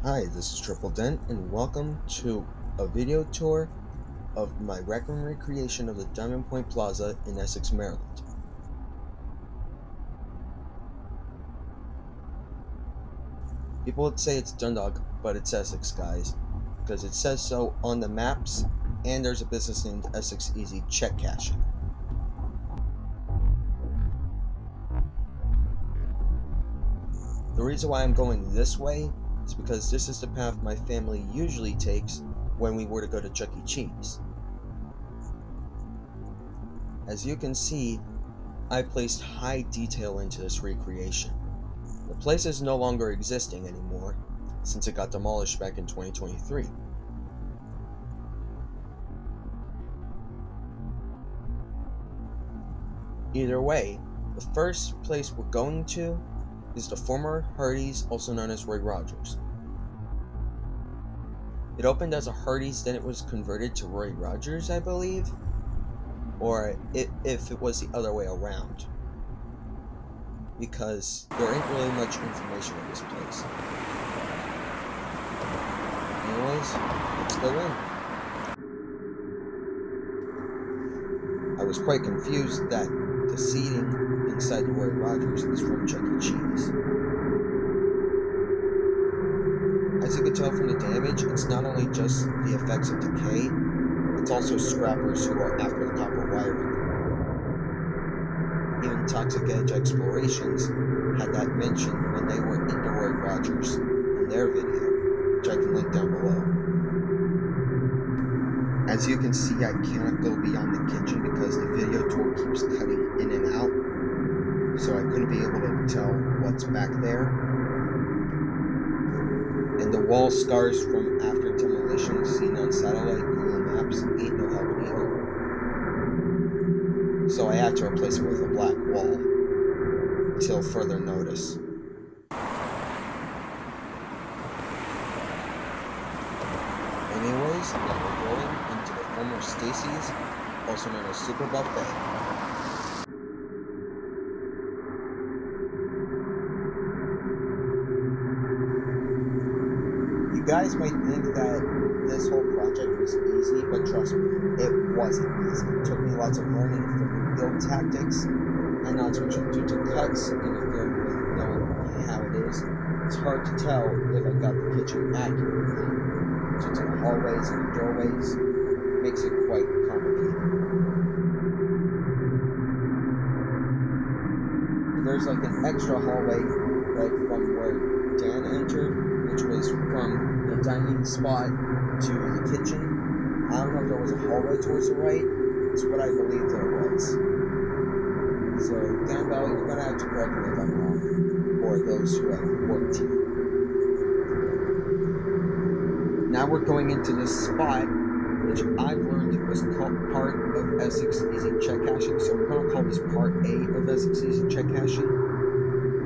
Hi, this is Triple Dent, and welcome to a video tour of my recreation of the Diamond Point Plaza in Essex, Maryland. People would say it's Dundalk, but it's Essex, guys, because it says so on the maps, and there's a business named Essex Easy Check Cashing. The reason why I'm going this way is because this is the path my family usually takes when we were to go to Chuck E. Cheese. As you can see, I placed high detail into this recreation. The place is no longer existing anymore, since it got demolished back in 2023. Either way, the first place we're going to is the former Hardee's, also known as Roy Rogers. It opened as a Hardee's, then it was converted to Roy Rogers, I believe, or if it was the other way around, because there ain't really much information on this place. Anyways, let's go in. I was quite confused that the seating inside the Roy Rogers is from Chuck E. Cheese. As you can tell from the damage, it's not only just the effects of decay, it's also scrappers who are after the copper wiring. Even Toxic Edge Explorations had that mentioned when they were in the Roy Rogers in their video, which I can link down below. As you can see, I cannot go beyond the kitchen because the video tour keeps cutting in and out, so I couldn't be able to tell what's back there. And the wall scars from after demolition seen on satellite Google Maps ain't no help either. So I had to replace it with a black wall, till further notice. Anyways, now we're going into the former Stacy's, also known as Super Buffet. You guys might think that this whole project was easy, but trust me, it wasn't easy. It took me lots of learning from the build tactics, and not to mention due to cuts interfering with knowing how it is. It's hard to tell if I got the kitchen accurately, due to the hallways and the doorways. Makes it quite complicated. There's like an extra hallway right from where Dan entered, which was from the dining spot to the kitchen. I don't know if there was a hallway towards the right. It's what I believe there was. So, Dan Bell, you're going to have to correct me if I'm wrong, or those who have worked here. Now we're going into this spot, which I've learned was called part of Essex Easy Check Cashing, so we're going to call this part A of Essex Easy Check Cashing.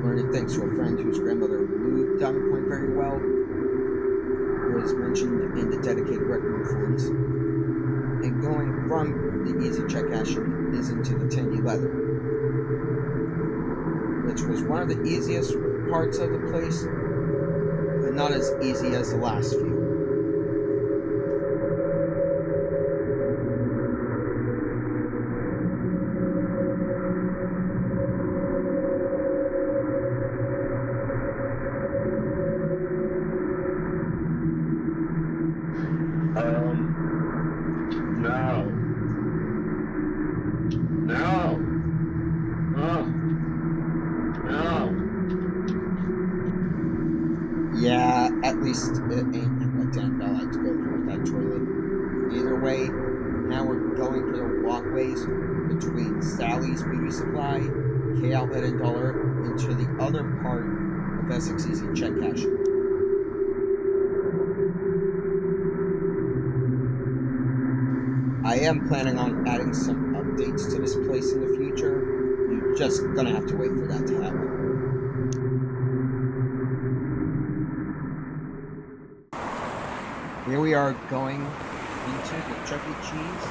Learned it thanks to a friend whose grandmother knew Diamond Point very well. It was mentioned in the dedicated Rec Room forums. And going from the Easy Check Cashing is into the Tandy Leather, which was one of the easiest parts of the place, but not as easy as the last few. Yeah, at least it ain't what Dan Bell had to go through with that toilet. Either way, now we're going through the walkways between Sally's Beauty Supply, K Outlet and Dollar, into the other part of Essex Easy Check Cashing. I am planning on adding some updates to this place in the future. You're just gonna have to wait for that to happen. Here we are going into the Chuck E. Cheese,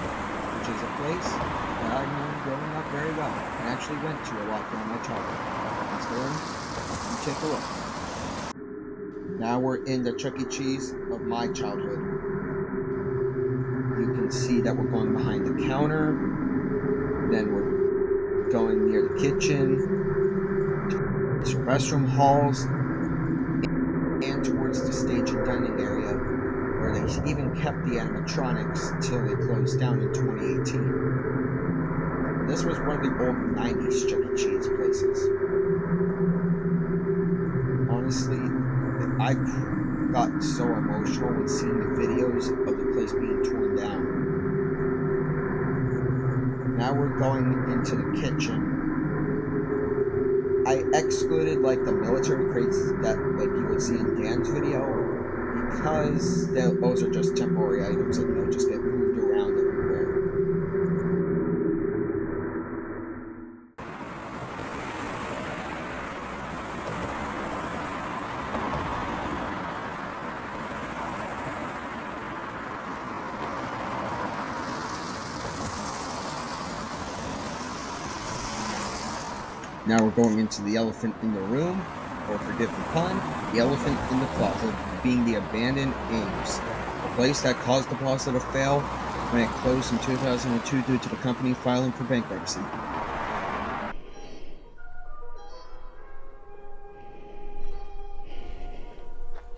which is a place that I've known growing up very well, and actually went to a lot during my childhood. Let's go in and take a look. Now we're in the Chuck E. Cheese of my childhood. You can see that we're going behind the counter, then we're going near the kitchen, to restroom halls, and towards the stage and dining area, where they even kept the animatronics till they closed down in 2018. This was one of the old 90s Chuck E. Cheese places. Honestly, I got so emotional when seeing the videos of the place being torn down. Now we're going into the kitchen. I excluded like the military crates that like you would see in Dan's video because those are just temporary items and they'll just get moved around everywhere. Now we're going into the elephant in the room, or forgive the pun, the elephant in the closet, being the abandoned Ames, the place that caused the Plaza to fail when it closed in 2002 due to the company filing for bankruptcy.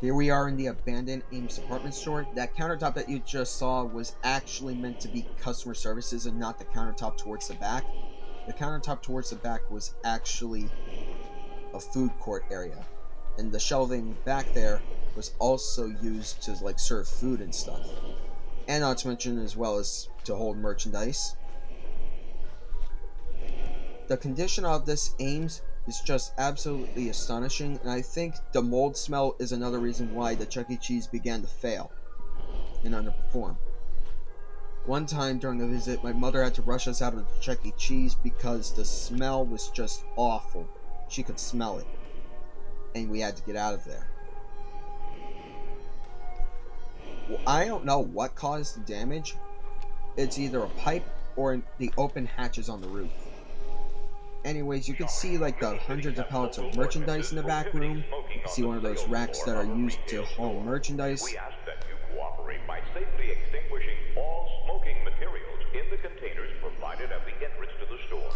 Here we are in the abandoned Ames department store. That countertop that you just saw was actually meant to be customer services and not the countertop towards the back. The countertop towards the back was actually a food court area, and the shelving back there was also used to like serve food and stuff, and not to mention as well as to hold merchandise. The condition of this Ames is just absolutely astonishing, and I think the mold smell is another reason why the Chuck E. Cheese began to fail and underperform. One time during a visit, my mother had to rush us out of the Chuck E. Cheese because the smell was just awful. She could smell it, and we had to get out of there. Well, I don't know what caused the damage. It's either a pipe or the open hatches on the roof. Anyways, you can see like the hundreds of pallets of merchandise in the back room. You can see one of those racks that are used to haul merchandise. We ask that you cooperate by safely extinguishing all smoking materials in the containers provided at the entrance to the store.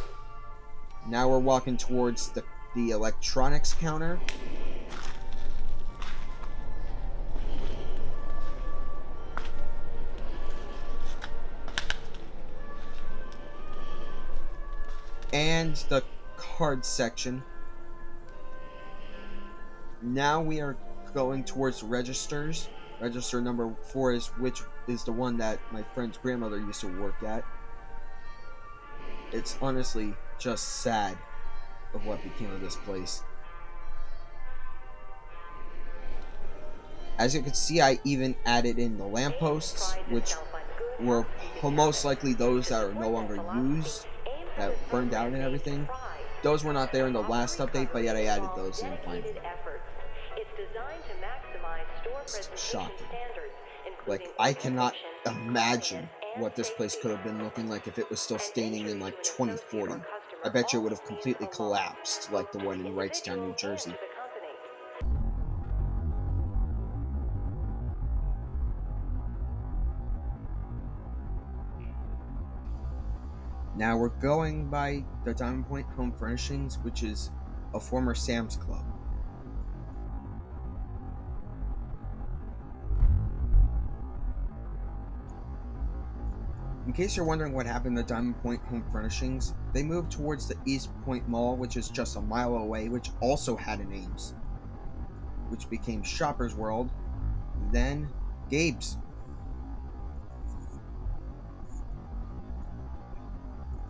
Now we're walking towards the electronics counter. And the card section. Now we are going towards registers. Register number 4 is which is the one that my friend's grandmother used to work at. It's honestly just sad of what became of this place. As you can see, I even added in the lampposts, which were most likely those that are no longer used, that burned out and everything. Those were not there in the last update, but yet I added those in finally. It's shocking. Like, I cannot imagine what this place could have been looking like if it was still standing in like 2040. I bet you it would have completely collapsed like the one in Wrightstown, New Jersey. Now we're going by the Diamond Point Home Furnishings, which is a former Sam's Club. In case you're wondering what happened to Diamond Point Home Furnishings, they moved towards the East Point Mall, which is just a mile away, which also had an Ames, which became Shoppers World, then Gabe's.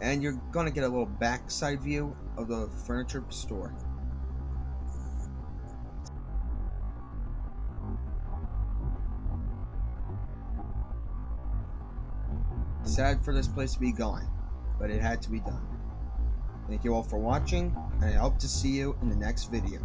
And you're going to get a little backside view of the furniture store. Sad for this place to be gone, but it had to be done. Thank you all for watching, and I hope to see you in the next video.